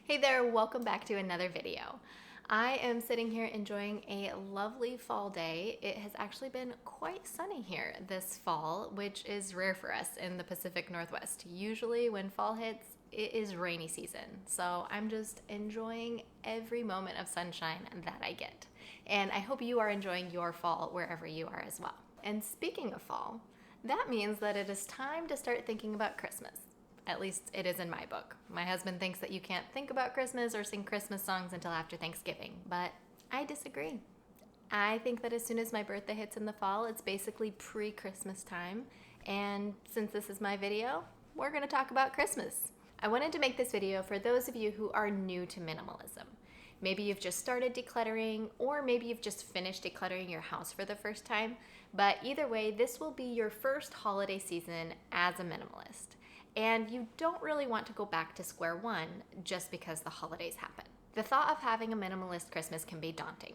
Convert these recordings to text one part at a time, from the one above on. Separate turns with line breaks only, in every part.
Hey there, welcome back to another video. I am sitting here enjoying a lovely fall day. It has actually been quite sunny here this fall, which is rare for us in the Pacific Northwest. Usually when fall hits, it is rainy season. So I'm just enjoying every moment of sunshine that I get. And I hope you are enjoying your fall wherever you are as well. And speaking of fall, that means that it is time to start thinking about Christmas. At least it is in my book. My husband thinks that you can't think about Christmas or sing Christmas songs until after Thanksgiving, but I disagree. I think that as soon as my birthday hits in the fall, it's basically pre-Christmas time, and since this is my video, we're going to talk about Christmas. I wanted to make this video for those of you who are new to minimalism. Maybe you've just started decluttering, or maybe you've just finished decluttering your house for the first time, but either way, this will be your first holiday season as a minimalist. And you don't really want to go back to square one just because the holidays happen. The thought of having a minimalist Christmas can be daunting.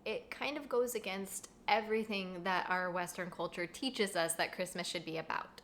It kind of goes against everything that our Western culture teaches us that Christmas should be about.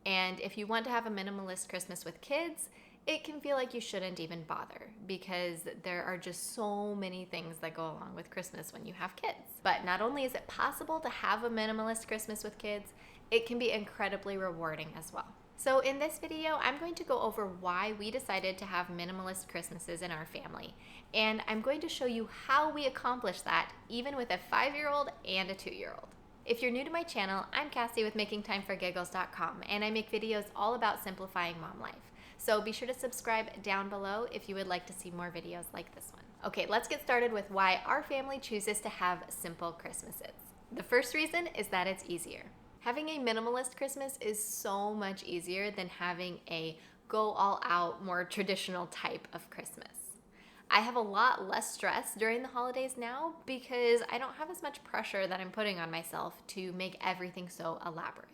And if you want to have a minimalist Christmas with kids, it can feel like you shouldn't even bother because there are just so many things that go along with Christmas when you have kids. But not only is it possible to have a minimalist Christmas with kids, it can be incredibly rewarding as well. So in this video, I'm going to go over why we decided to have minimalist Christmases in our family. And I'm going to show you how we accomplish that, even with a 5-year-old and a 2-year-old. If you're new to my channel, I'm Kassy with MakingTimeForGiggles.com, and I make videos all about simplifying mom life. So be sure to subscribe down below if you would like to see more videos like this one. Okay, let's get started with why our family chooses to have simple Christmases. The first reason is that it's easier. Having a minimalist Christmas is so much easier than having a go all out, more traditional type of Christmas. I have a lot less stress during the holidays now because I don't have as much pressure that I'm putting on myself to make everything so elaborate.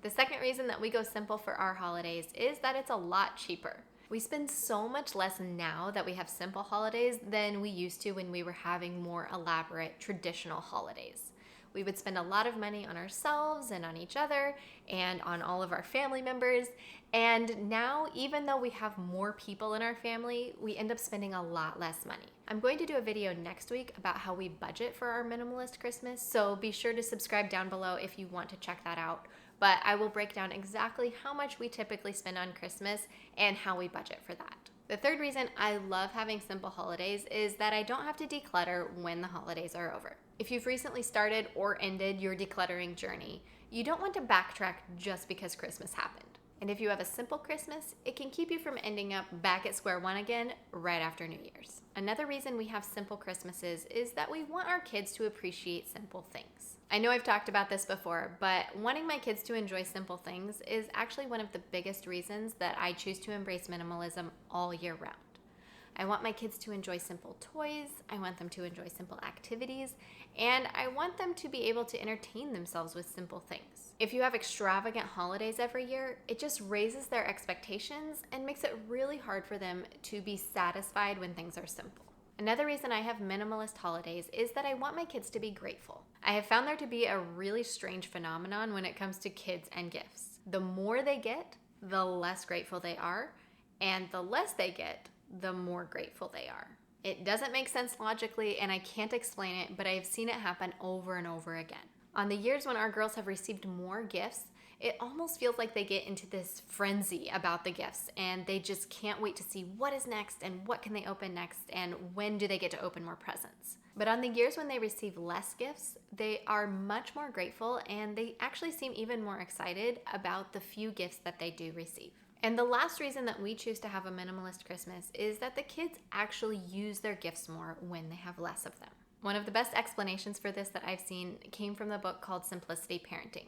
The second reason that we go simple for our holidays is that it's a lot cheaper. We spend so much less now that we have simple holidays than we used to when we were having more elaborate traditional holidays. We would spend a lot of money on ourselves and on each other and on all of our family members. And now, even though we have more people in our family, we end up spending a lot less money. I'm going to do a video next week about how we budget for our minimalist Christmas, so be sure to subscribe down below if you want to check that out. But I will break down exactly how much we typically spend on Christmas and how we budget for that. The third reason I love having simple holidays is that I don't have to declutter when the holidays are over. If you've recently started or ended your decluttering journey, you don't want to backtrack just because Christmas happened. And if you have a simple Christmas, it can keep you from ending up back at square one again right after New Year's. Another reason we have simple Christmases is that we want our kids to appreciate simple things. I know I've talked about this before, but wanting my kids to enjoy simple things is actually one of the biggest reasons that I choose to embrace minimalism all year round. I want my kids to enjoy simple toys, I want them to enjoy simple activities, and I want them to be able to entertain themselves with simple things. If you have extravagant holidays every year, it just raises their expectations and makes it really hard for them to be satisfied when things are simple. Another reason I have minimalist holidays is that I want my kids to be grateful. I have found there to be a really strange phenomenon when it comes to kids and gifts. The more they get, the less grateful they are, and the less they get, the more grateful they are. It doesn't make sense logically, and I can't explain it, but I have seen it happen over and over again. On the years when our girls have received more gifts, it almost feels like they get into this frenzy about the gifts, and they just can't wait to see what is next and what can they open next and when do they get to open more presents. But on the years when they receive less gifts, they are much more grateful, and they actually seem even more excited about the few gifts that they do receive. And the last reason that we choose to have a minimalist Christmas is that the kids actually use their gifts more when they have less of them. One of the best explanations for this that I've seen came from the book called Simplicity Parenting.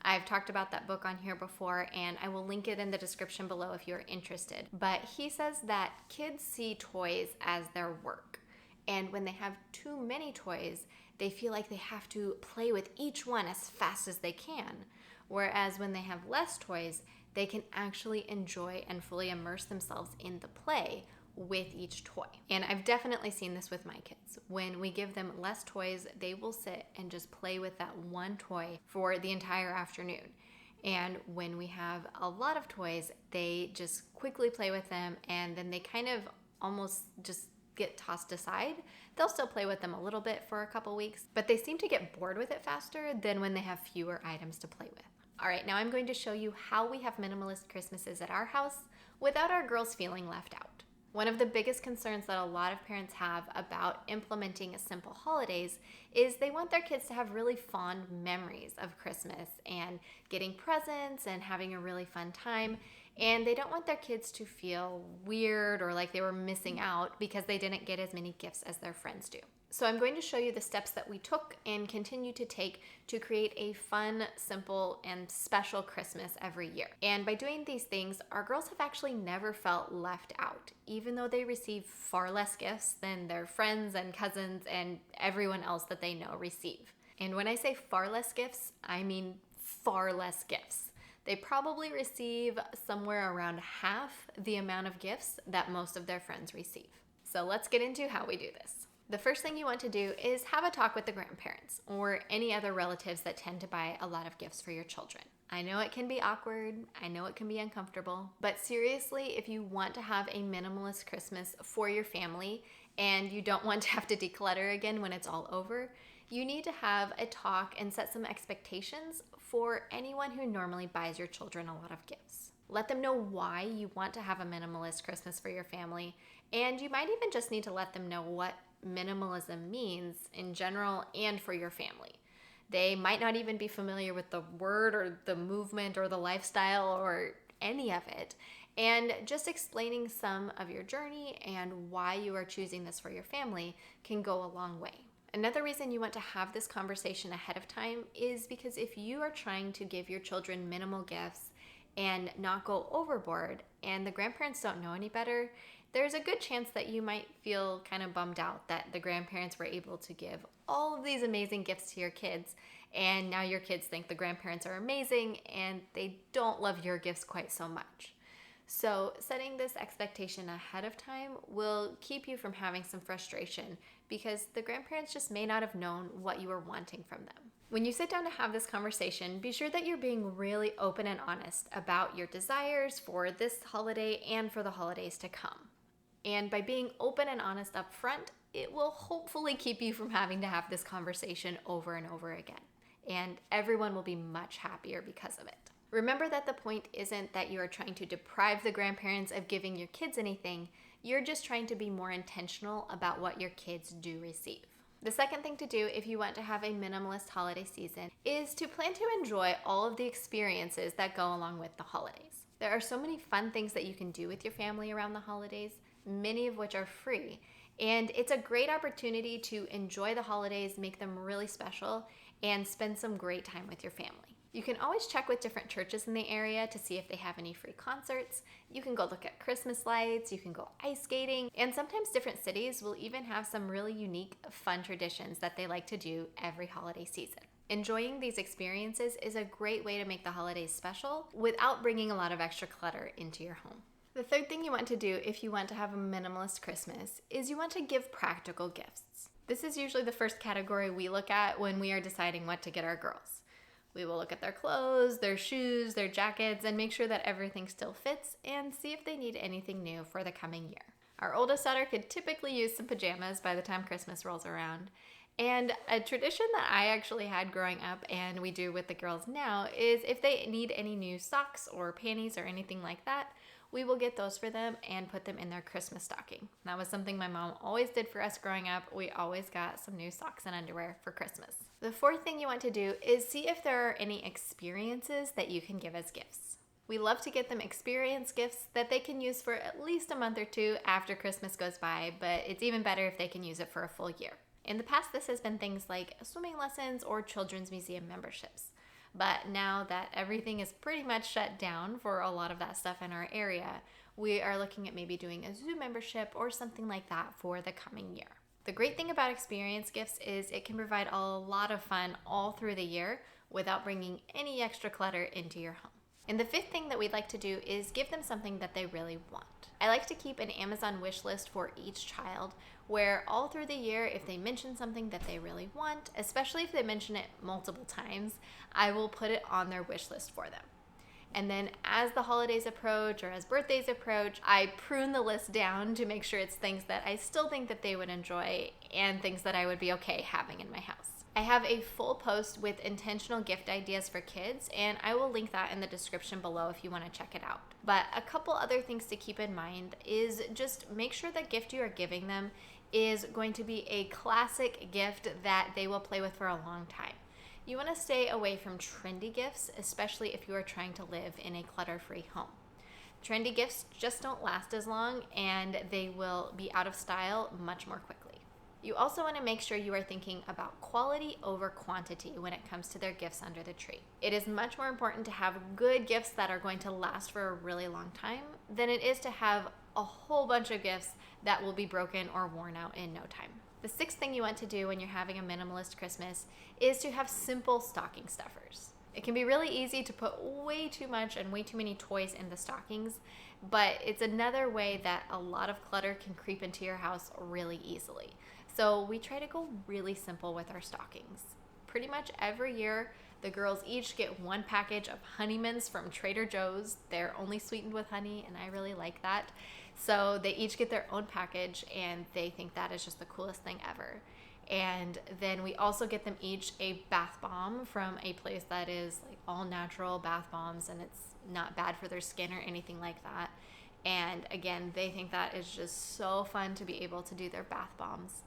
I've talked about that book on here before, and I will link it in the description below if you're interested. But he says that kids see toys as their work. And when they have too many toys, they feel like they have to play with each one as fast as they can. Whereas when they have less toys, they can actually enjoy and fully immerse themselves in the play with each toy. And I've definitely seen this with my kids. When we give them less toys, they will sit and just play with that one toy for the entire afternoon. And when we have a lot of toys, they just quickly play with them, and then they kind of almost just get tossed aside. They'll still play with them a little bit for a couple weeks, but they seem to get bored with it faster than when they have fewer items to play with. All right, now I'm going to show you how we have minimalist Christmases at our house without our girls feeling left out. One of the biggest concerns that a lot of parents have about implementing simple holidays is they want their kids to have really fond memories of Christmas and getting presents and having a really fun time. And they don't want their kids to feel weird or like they were missing out because they didn't get as many gifts as their friends do. So I'm going to show you the steps that we took and continue to take to create a fun, simple, and special Christmas every year. And by doing these things, our girls have actually never felt left out, even though they receive far less gifts than their friends and cousins and everyone else that they know receive. And when I say far less gifts, I mean far less gifts. They probably receive somewhere around half the amount of gifts that most of their friends receive. So let's get into how we do this. The first thing you want to do is have a talk with the grandparents or any other relatives that tend to buy a lot of gifts for your children. I know it can be awkward, I know it can be uncomfortable, but seriously, if you want to have a minimalist Christmas for your family and you don't want to have to declutter again when it's all over, you need to have a talk and set some expectations for anyone who normally buys your children a lot of gifts. Let them know why you want to have a minimalist Christmas for your family, and you might even just need to let them know what minimalism means in general and for your family. They might not even be familiar with the word or the movement or the lifestyle or any of it. And just explaining some of your journey and why you are choosing this for your family can go a long way. Another reason you want to have this conversation ahead of time is because if you are trying to give your children minimal gifts and not go overboard, and the grandparents don't know any better, there's a good chance that you might feel kind of bummed out that the grandparents were able to give all of these amazing gifts to your kids, and now your kids think the grandparents are amazing and they don't love your gifts quite so much. So setting this expectation ahead of time will keep you from having some frustration because the grandparents just may not have known what you were wanting from them. When you sit down to have this conversation, be sure that you're being really open and honest about your desires for this holiday and for the holidays to come. And by being open and honest up front, it will hopefully keep you from having to have this conversation over and over again. And everyone will be much happier because of it. Remember that the point isn't that you are trying to deprive the grandparents of giving your kids anything. You're just trying to be more intentional about what your kids do receive. The second thing to do if you want to have a minimalist holiday season is to plan to enjoy all of the experiences that go along with the holidays. There are so many fun things that you can do with your family around the holidays, many of which are free. And it's a great opportunity to enjoy the holidays, make them really special, and spend some great time with your family. You can always check with different churches in the area to see if they have any free concerts. You can go look at Christmas lights, you can go ice skating, and sometimes different cities will even have some really unique, fun traditions that they like to do every holiday season. Enjoying these experiences is a great way to make the holidays special without bringing a lot of extra clutter into your home. The third thing you want to do if you want to have a minimalist Christmas is you want to give practical gifts. This is usually the first category we look at when we are deciding what to get our girls. We will look at their clothes, their shoes, their jackets, and make sure that everything still fits and see if they need anything new for the coming year. Our oldest daughter could typically use some pajamas by the time Christmas rolls around. And a tradition that I actually had growing up and we do with the girls now is if they need any new socks or panties or anything like that, we will get those for them and put them in their Christmas stocking. That was something my mom always did for us growing up. We always got some new socks and underwear for Christmas. The fourth thing you want to do is see if there are any experiences that you can give as gifts. We love to get them experience gifts that they can use for at least a month or two after Christmas goes by, but it's even better if they can use it for a full year. In the past, this has been things like swimming lessons or children's museum memberships. But now that everything is pretty much shut down for a lot of that stuff in our area, we are looking at maybe doing a zoo membership or something like that for the coming year. The great thing about experience gifts is it can provide a lot of fun all through the year without bringing any extra clutter into your home. And the fifth thing that we'd like to do is give them something that they really want. I like to keep an Amazon wish list for each child where all through the year, if they mention something that they really want, especially if they mention it multiple times, I will put it on their wish list for them. And then as the holidays approach or as birthdays approach, I prune the list down to make sure it's things that I still think that they would enjoy and things that I would be okay having in my house. I have a full post with intentional gift ideas for kids, and I will link that in the description below if you want to check it out. But a couple other things to keep in mind is just make sure the gift you are giving them is going to be a classic gift that they will play with for a long time. You want to stay away from trendy gifts, especially if you are trying to live in a clutter-free home. Trendy gifts just don't last as long, and they will be out of style much more quickly. You also want to make sure you are thinking about quality over quantity when it comes to their gifts under the tree. It is much more important to have good gifts that are going to last for a really long time than it is to have a whole bunch of gifts that will be broken or worn out in no time. The sixth thing you want to do when you're having a minimalist Christmas is to have simple stocking stuffers. It can be really easy to put way too much and way too many toys in the stockings, but it's another way that a lot of clutter can creep into your house really easily. So we try to go really simple with our stockings. Pretty much every year, the girls each get one package of Honey Mints from Trader Joe's. They're only sweetened with honey, and I really like that. So they each get their own package, and they think that is just the coolest thing ever. And then we also get them each a bath bomb from a place that is like all natural bath bombs, and it's not bad for their skin or anything like that. And again, they think that is just so fun to be able to do their bath bombs.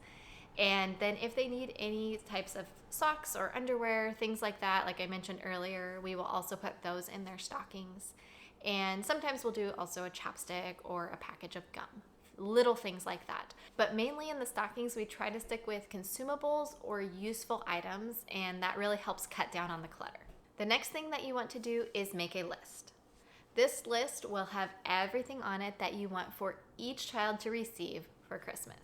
And then if they need any types of socks or underwear, things like that, like I mentioned earlier, we will also put those in their stockings. And sometimes we'll do also a chapstick or a package of gum, little things like that. But mainly in the stockings, we try to stick with consumables or useful items, and that really helps cut down on the clutter. The next thing that you want to do is make a list. This list will have everything on it that you want for each child to receive for Christmas.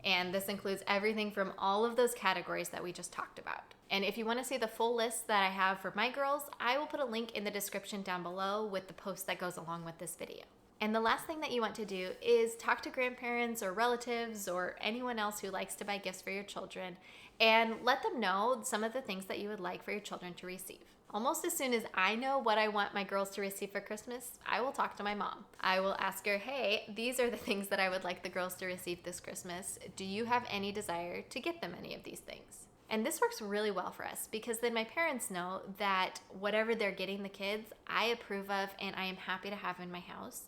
And this includes everything from all of those categories that we just talked about. And if you want to see the full list that I have for my girls, I will put a link in the description down below with the post that goes along with this video. And the last thing that you want to do is talk to grandparents or relatives or anyone else who likes to buy gifts for your children and let them know some of the things that you would like for your children to receive. Almost as soon as I know what I want my girls to receive for Christmas, I will talk to my mom. I will ask her, hey, these are the things that I would like the girls to receive this Christmas. Do you have any desire to get them any of these things? And this works really well for us because then my parents know that whatever they're getting the kids, I approve of and I am happy to have in my house.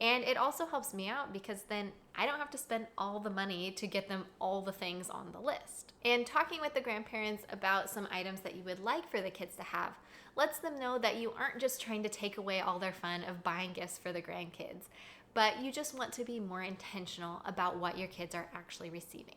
And it also helps me out because then I don't have to spend all the money to get them all the things on the list. And talking with the grandparents about some items that you would like for the kids to have lets them know that you aren't just trying to take away all their fun of buying gifts for the grandkids, but you just want to be more intentional about what your kids are actually receiving.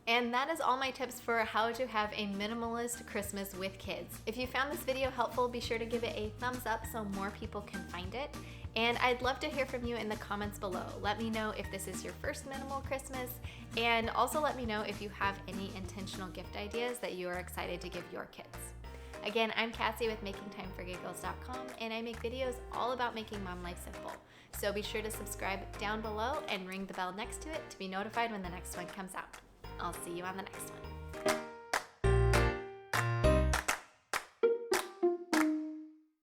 And that is all my tips for how to have a minimalist Christmas with kids. If you found this video helpful, be sure to give it a thumbs up so more people can find it. And I'd love to hear from you in the comments below. Let me know if this is your first minimal Christmas, and also let me know if you have any intentional gift ideas that you are excited to give your kids. Again, I'm Kassy with MakingTimeForGoodGirls.com, and I make videos all about making mom life simple. So be sure to subscribe down below and ring the bell next to it to be notified when the next one comes out. I'll see you on the next one.